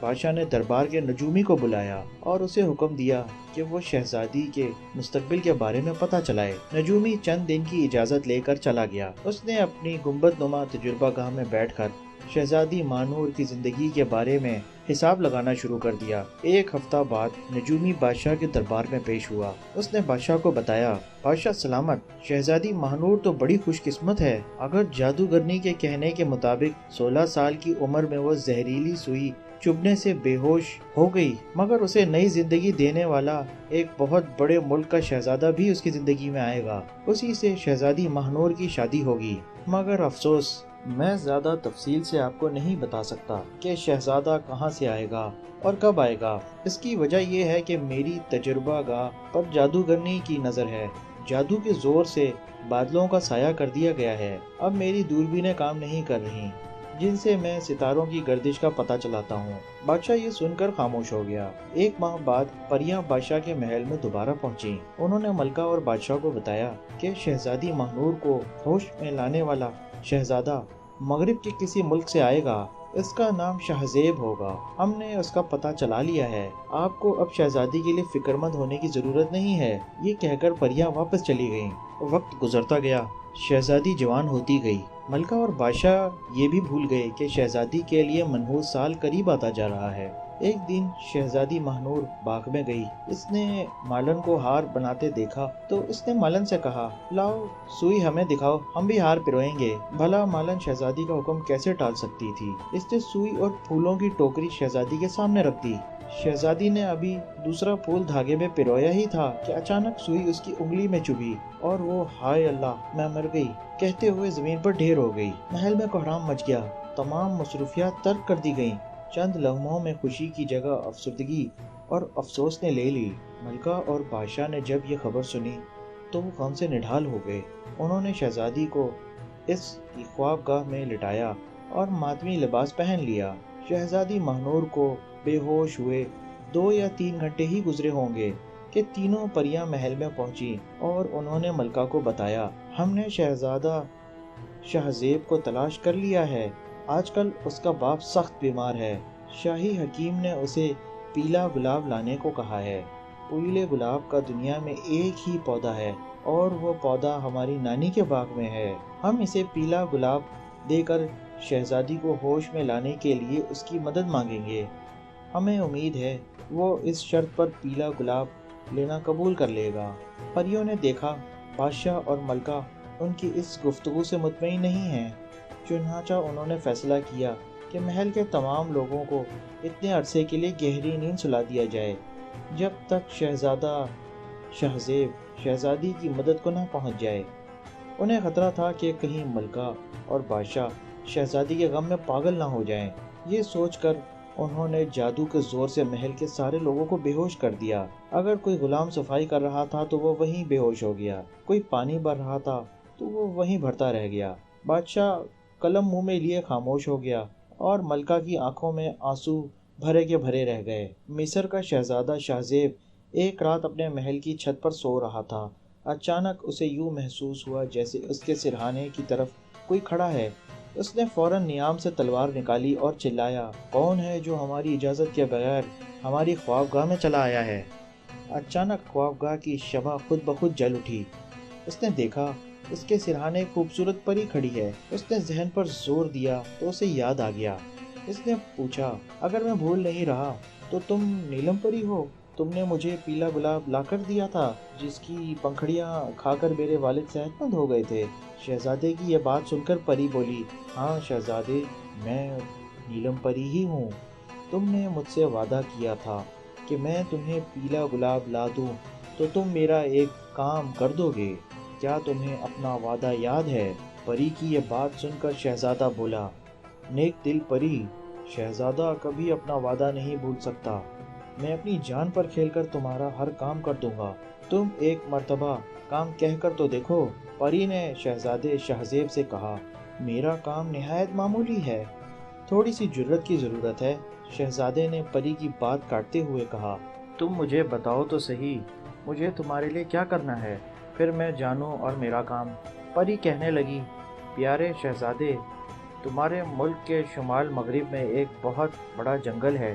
بادشاہ نے دربار کے نجومی کو بلایا اور اسے حکم دیا کہ وہ شہزادی کے مستقبل کے بارے میں پتہ چلائے۔ نجومی چند دن کی اجازت لے کر چلا گیا۔ اس نے اپنی گنبد نما تجربہ گاہ میں بیٹھ کر شہزادی مانور کی زندگی کے بارے میں حساب لگانا شروع کر دیا۔ ایک ہفتہ بعد نجومی بادشاہ کے دربار میں پیش ہوا۔ اس نے بادشاہ کو بتایا، بادشاہ سلامت، شہزادی مانور تو بڑی خوش قسمت ہے۔ اگر جادوگرنی کے کہنے کے مطابق 16 سال کی عمر میں وہ زہریلی سوئی چبھنے سے بے ہوش ہو گئی، مگر اسے نئی زندگی دینے والا ایک بہت بڑے ملک کا شہزادہ بھی اس کی زندگی میں آئے گا۔ اسی سے شہزادی مہنور کی شادی ہوگی۔ مگر افسوس، میں زیادہ تفصیل سے آپ کو نہیں بتا سکتا کہ شہزادہ کہاں سے آئے گا اور کب آئے گا۔ اس کی وجہ یہ ہے کہ میری تجربہ گاہ پر جادوگرنی کی نظر ہے۔ جادو کے زور سے بادلوں کا سایہ کر دیا گیا ہے۔ اب میری دوربینیں کام نہیں کر رہی جن سے میں ستاروں کی گردش کا پتہ چلاتا ہوں۔ بادشاہ یہ سن کر خاموش ہو گیا۔ ایک ماہ بعد پریاں بادشاہ کے محل میں دوبارہ پہنچیں۔ انہوں نے ملکہ اور بادشاہ کو بتایا کہ شہزادی مہنور کو ہوش میں لانے والا شہزادہ مغرب کے کسی ملک سے آئے گا۔ اس کا نام شہزیب ہوگا۔ ہم نے اس کا پتہ چلا لیا ہے۔ آپ کو اب شہزادی کے لیے فکر مند ہونے کی ضرورت نہیں ہے۔ یہ کہہ کر پریاں واپس چلی گئیں۔ وقت گزرتا گیا، شہزادی جوان ہوتی گئی۔ ملکہ اور بادشاہ یہ بھی بھول گئے کہ شہزادی کے لیے منحوس سال قریب آتا جا رہا ہے۔ ایک دن شہزادی مہنور باغ میں گئی۔ اس نے مالن کو ہار بناتے دیکھا تو اس نے مالن سے کہا، لاؤ سوئی ہمیں دکھاؤ، ہم بھی ہار پروئیں گے۔ بھلا مالن شہزادی کا حکم کیسے ٹال سکتی تھی؟ اس نے سوئی اور پھولوں کی ٹوکری شہزادی کے سامنے رکھ دی۔ شہزادی نے ابھی دوسرا پھول دھاگے میں پرویا ہی تھا کہ اچانک سوئی اس کی انگلی میں چبھی اور وہ ہائے اللہ میں مر گئی کہتے ہوئے زمین پر ڈھیر ہو گئی۔ محل میں کوہرام مچ گیا۔ تمام مصروفیات ترک کر دی گئیں۔ چند لمحوں میں خوشی کی جگہ افسردگی اور افسوس نے لے لی۔ ملکہ اور بادشاہ نے جب یہ خبر سنی تو وہ غم سے نڈھال ہو گئے۔ انہوں نے شہزادی کو اس کی خواب گاہ میں لٹایا اور ماتمی لباس پہن لیا۔ شہزادی مہنور کو بے ہوش ہوئے 2 یا 3 گھنٹے ہی گزرے ہوں گے کہ تینوں پریاں محل میں پہنچی اور انہوں نے ملکہ کو بتایا، ہم نے شہزادہ شہزیب کو تلاش کر لیا ہے۔ آج کل اس کا باپ سخت بیمار ہے۔ شاہی حکیم نے اسے پیلا گلاب لانے کو کہا ہے۔ پیلے گلاب کا دنیا میں ایک ہی پودا ہے اور وہ پودا ہماری نانی کے باغ میں ہے۔ ہم اسے پیلا گلاب دے کر شہزادی کو ہوش میں لانے کے لیے اس کی مدد مانگیں گے۔ ہمیں امید ہے وہ اس شرط پر پیلا گلاب لینا قبول کر لے گا۔ پریوں نے دیکھا بادشاہ اور ملکہ ان کی اس گفتگو سے مطمئن نہیں ہیں، چنانچہ انہوں نے فیصلہ کیا کہ محل کے تمام لوگوں کو اتنے عرصے کے لیے گہری نیند سلا دیا جائے جب تک شہزادہ شہزیب شہزادی کی مدد کو نہ پہنچ جائے۔ انہیں خطرہ تھا کہ کہیں ملکہ اور بادشاہ شہزادی کے غم میں پاگل نہ ہو جائیں۔ یہ سوچ کر انہوں نے جادو کے زور سے محل کے سارے لوگوں کو بے ہوش کر دیا۔ اگر کوئی غلام صفائی کر رہا تھا تو وہ وہیں بے ہوش ہو گیا، کوئی پانی بھر رہا تھا تو وہ وہیں بھرتا رہ گیا۔ بادشاہ قلم منہ میں لیے خاموش ہو گیا اور ملکہ کی آنکھوں میں آنسو بھرے کے بھرے رہ گئے۔ مصر کا شہزادہ شہزیب ایک رات اپنے محل کی چھت پر سو رہا تھا۔ اچانک اسے یوں محسوس ہوا جیسے اس کے سرہانے کی طرف کوئی کھڑا ہے۔ اس نے فوراً نیام سے تلوار نکالی اور چلایا، کون ہے جو ہماری اجازت کے بغیر ہماری خوابگاہ میں چلا آیا ہے؟ اچانک خوابگاہ کی شمع خود بخود جل اٹھی۔ اس نے دیکھا اس کے سرہانے خوبصورت پری کھڑی ہے۔ اس نے ذہن پر زور دیا تو اسے یاد آ گیا۔ اس نے پوچھا، اگر میں بھول نہیں رہا تو تم نیلم پری ہو؟ تم نے مجھے پیلا گلاب لا کر دیا تھا جس کی پنکھڑیاں کھا کر میرے والد صحت مند ہو گئے تھے۔ شہزادے کی یہ بات سن کر پری بولی، ہاں شہزادے، میں نیلم پری ہی ہوں۔ تم نے مجھ سے وعدہ کیا تھا کہ میں تمہیں پیلا گلاب لا دوں تو تم میرا ایک کام کر دو گے۔ کیا تمہیں اپنا وعدہ یاد ہے؟ پری کی یہ بات سن کر شہزادہ بولا، نیک دل پری، شہزادہ کبھی اپنا وعدہ نہیں بھول سکتا۔ میں اپنی جان پر کھیل کر تمہارا ہر کام کر دوں گا۔ تم ایک مرتبہ کام کہہ کر تو دیکھو۔ پری نے شہزادے شہزیب سے کہا، میرا کام نہایت معمولی ہے، تھوڑی سی جرت کی ضرورت ہے۔ شہزادے نے پری کی بات کاٹتے ہوئے کہا، تم مجھے بتاؤ تو صحیح، مجھے تمہارے لیے کیا کرنا ہے، پھر میں جانوں اور میرا کام۔ پری کہنے لگی، پیارے شہزادے، تمہارے ملک کے شمال مغرب میں ایک بہت بڑا جنگل ہے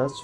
10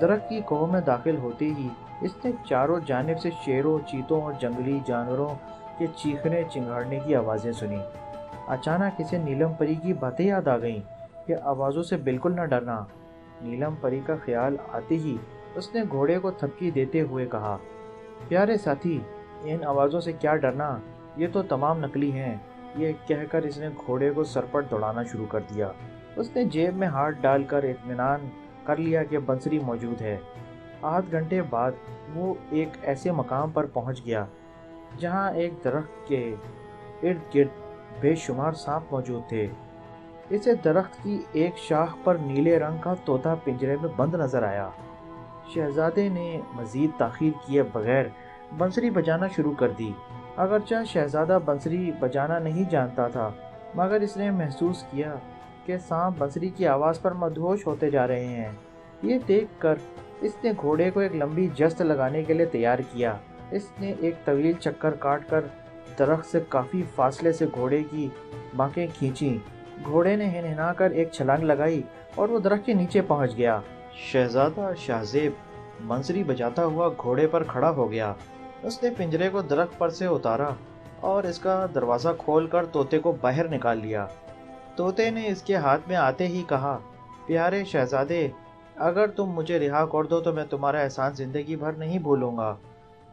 درخت کی کوہ میں داخل ہوتے ہی اس نے چاروں جانب سے شیروں، چیتوں اور جنگلی جانوروں کے چیخنے چنگھاڑنے کی آوازیں سنی۔ اچانک اسے نیلم پری کی باتیں یاد آ گئیں کہ آوازوں سے بالکل نہ ڈرنا۔ نیلم پری کا خیال آتے ہی اس نے گھوڑے کو تھپکی دیتے ہوئے کہا، پیارے ساتھی، ان آوازوں سے کیا ڈرنا، یہ تو تمام نقلی ہیں۔ یہ کہہ کر اس نے گھوڑے کو سرپٹ دوڑانا شروع کر دیا۔ اس نے جیب میں ہاتھ ڈال کر اطمینان کر لیا کہ بنسری موجود ہے۔ آدھ گھنٹے بعد وہ ایک ایسے مقام پر پہنچ گیا جہاں ایک درخت کے ارد گرد بے شمار سانپ موجود تھے۔ اسے درخت کی ایک شاخ پر نیلے رنگ کا طوطا پنجرے میں بند نظر آیا۔ شہزادے نے مزید تاخیر کیے بغیر بنسری بجانا شروع کر دی۔ اگرچہ شہزادہ بنسری بجانا نہیں جانتا تھا، مگر اس نے محسوس کیا کہ سانپ بنسری کی آواز پر مدہوش ہوتے جا رہے ہیں۔ یہ دیکھ کر اس نے گھوڑے کو ایک لمبی جست لگانے کے لیے تیار کیا۔ اس نے ایک طویل چکر کاٹ کر درخت سے کافی فاصلے سے گھوڑے کی بانکیں کھینچیں۔ گھوڑے نے ہنہنا کر ایک چھلانگ لگائی اور وہ درخت کے نیچے پہنچ گیا۔ شہزادہ شاہزیب بنسری بجاتا ہوا گھوڑے پر کھڑا ہو گیا۔ اس نے پنجرے کو درخت پر سے اتارا اور اس کا دروازہ کھول کر طوطے کو باہر نکال لیا۔ طوطے نے اس کے ہاتھ میں آتے ہی کہا، پیارے شہزادے، اگر تم مجھے رہا کر دو تو میں تمہارا احسان زندگی بھر نہیں بھولوں گا۔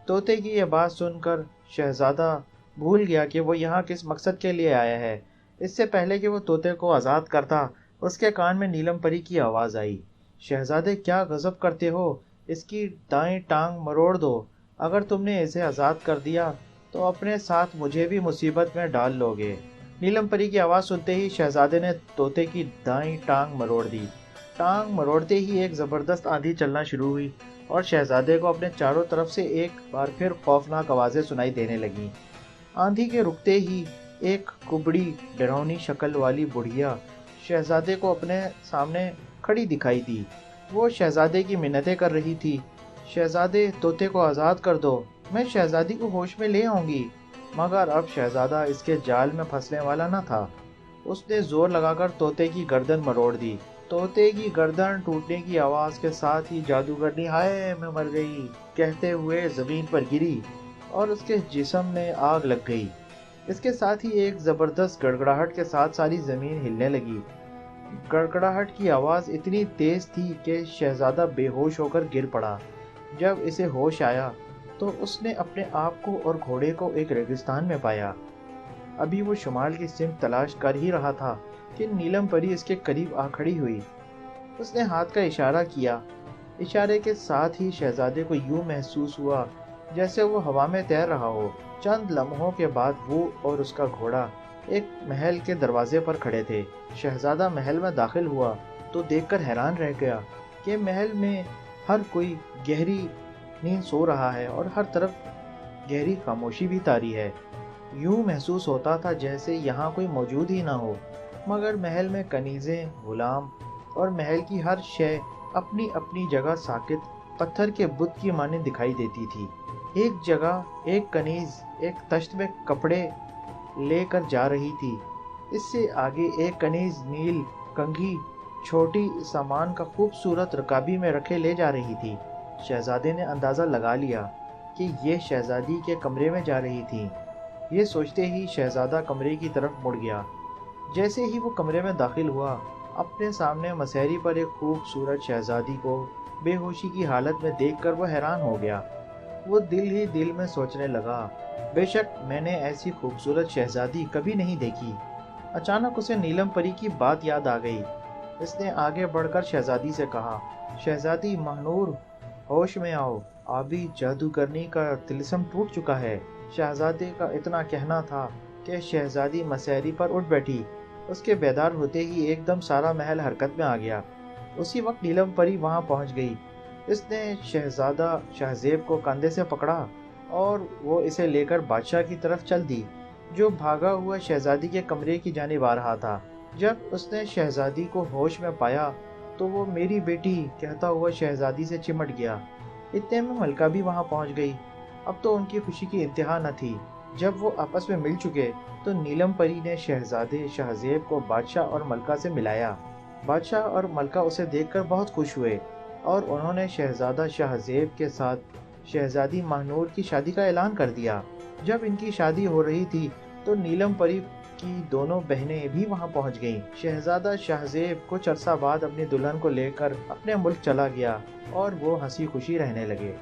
طوطے کی یہ بات سن کر شہزادہ بھول گیا کہ وہ یہاں کس مقصد کے لیے آیا ہے۔ اس سے پہلے کہ وہ طوطے کو آزاد کرتا، اس کے کان میں نیلم پری کی آواز آئی، شہزادے کیا غضب کرتے ہو، اس کی دائیں ٹانگ مروڑ دو۔ اگر تم نے اسے آزاد کر دیا تو اپنے ساتھ مجھے بھی مصیبت میں ڈال لو گے۔ نیلم پری کی آواز سنتے ہی شہزادے نے طوطے کی دائیں ٹانگ مروڑ دی۔ ٹانگ مروڑتے ہی ایک زبردست آندھی چلنا شروع ہوئی اور شہزادے کو اپنے چاروں طرف سے ایک بار پھر خوفناک آوازیں سنائی دینے لگیں۔ آندھی کے رکتے ہی ایک کبڑی ڈراؤنی شکل والی بڑھیا شہزادے کو اپنے سامنے کھڑی دکھائی دی۔ وہ شہزادے کی منتیں کر رہی تھی، شہزادے طوطے کو آزاد کر دو، میں شہزادی کو ہوش میں لے آؤں گی۔ مگر اب شہزادہ اس کے جال میں پھنسنے والا نہ تھا۔ اس نے زور لگا کر طوطے کی گردن مروڑ دی۔ طوطے کی گردن ٹوٹنے کی آواز کے ساتھ ہی جادوگرنی ہائے میں مر گئی کہتے ہوئے زمین پر گری اور اس کے جسم میں آگ لگ گئی۔ اس کے ساتھ ہی ایک زبردست گڑگڑاہٹ کے ساتھ ساری زمین ہلنے لگی۔ گڑگڑاہٹ کی آواز اتنی تیز تھی کہ شہزادہ بے ہوش ہو کر گر پڑا۔ جب اسے ہوش آیا تو اس نے اپنے آپ کو اور گھوڑے کو ایک ریگستان میں پایا۔ ابھی وہ شمال کی سمت تلاش کر ہی رہا تھا کہ نیلم پری اس کے قریب آ کھڑی ہوئی۔ اس نے ہاتھ کا اشارہ کیا۔ اشارے کے ساتھ ہی شہزادے کو یوں محسوس ہوا جیسے وہ ہوا میں تیر رہا ہو۔ چند لمحوں کے بعد وہ اور اس کا گھوڑا ایک محل کے دروازے پر کھڑے تھے۔ شہزادہ محل میں داخل ہوا تو دیکھ کر حیران رہ گیا کہ محل میں ہر کوئی گہری نیند سو رہا ہے اور ہر طرف گہری خاموشی بھی طاری ہے۔ یوں محسوس ہوتا تھا جیسے یہاں کوئی موجود ہی نہ ہو، مگر محل میں کنیزیں، غلام اور محل کی ہر شے اپنی اپنی جگہ ساکت پتھر کے بت کی مانند دکھائی دیتی تھی۔ ایک جگہ ایک کنیز ایک تشت میں کپڑے لے کر جا رہی تھی۔ اس سے آگے ایک کنیز نیل کنگھی چھوٹی سامان کا خوبصورت رکابی میں رکھے لے جا رہی تھی۔ شہزادے نے اندازہ لگا لیا کہ یہ شہزادی کے کمرے میں جا رہی تھی۔ یہ سوچتے ہی شہزادہ کمرے کی طرف مڑ گیا۔ جیسے ہی وہ کمرے میں داخل ہوا، اپنے سامنے مسہری پر ایک خوبصورت شہزادی کو بے ہوشی کی حالت میں دیکھ کر وہ حیران ہو گیا۔ وہ دل ہی دل میں سوچنے لگا، بے شک میں نے ایسی خوبصورت شہزادی کبھی نہیں دیکھی۔ اچانک اسے نیلم پری کی بات یاد آ گئی۔ اس نے آگے بڑھ کر شہزادی سے کہا، شہزادی مہنور، ہوش میں آؤ، آبی جادوگرنی کا طلسم ٹوٹ چکا ہے۔ شہزادے کا اتنا کہنا تھا کہ شہزادی مسہری پر اٹھ بیٹھی۔ اس کے بیدار ہوتے ہی ایک دم سارا محل حرکت میں آ گیا۔ اسی وقت نیلم پری وہاں پہنچ گئی۔ اس نے شہزادہ شاہزیب کو کندھے سے پکڑا اور وہ اسے لے کر بادشاہ کی طرف چل دی، جو بھاگا ہوا شہزادی کے کمرے کی جانب آ رہا تھا۔ جب اس نے شہزادی کو ہوش میں پایا تو وہ میری بیٹی کہتا ہوا شہزادی سے چمٹ گیا۔ اتنے میں ملکہ بھی وہاں پہنچ گئی۔ اب تو ان کی خوشی کی انتہا نہ تھی۔ جب وہ آپس میں مل چکے تو نیلم پری نے شہزادے شاہزیب کو بادشاہ اور ملکہ سے ملایا۔ بادشاہ اور ملکہ اسے دیکھ کر بہت خوش ہوئے۔ اور انہوں نے شہزادہ شاہ زیب کے ساتھ شہزادی ماہنور کی شادی کا اعلان کر دیا۔ جب ان کی شادی ہو رہی تھی تو نیلم پری کی دونوں بہنیں بھی وہاں پہنچ گئیں۔ شہزادہ شاہ زیب کچھ عرصہ بعد اپنی دلہن کو لے کر اپنے ملک چلا گیا اور وہ ہنسی خوشی رہنے لگے۔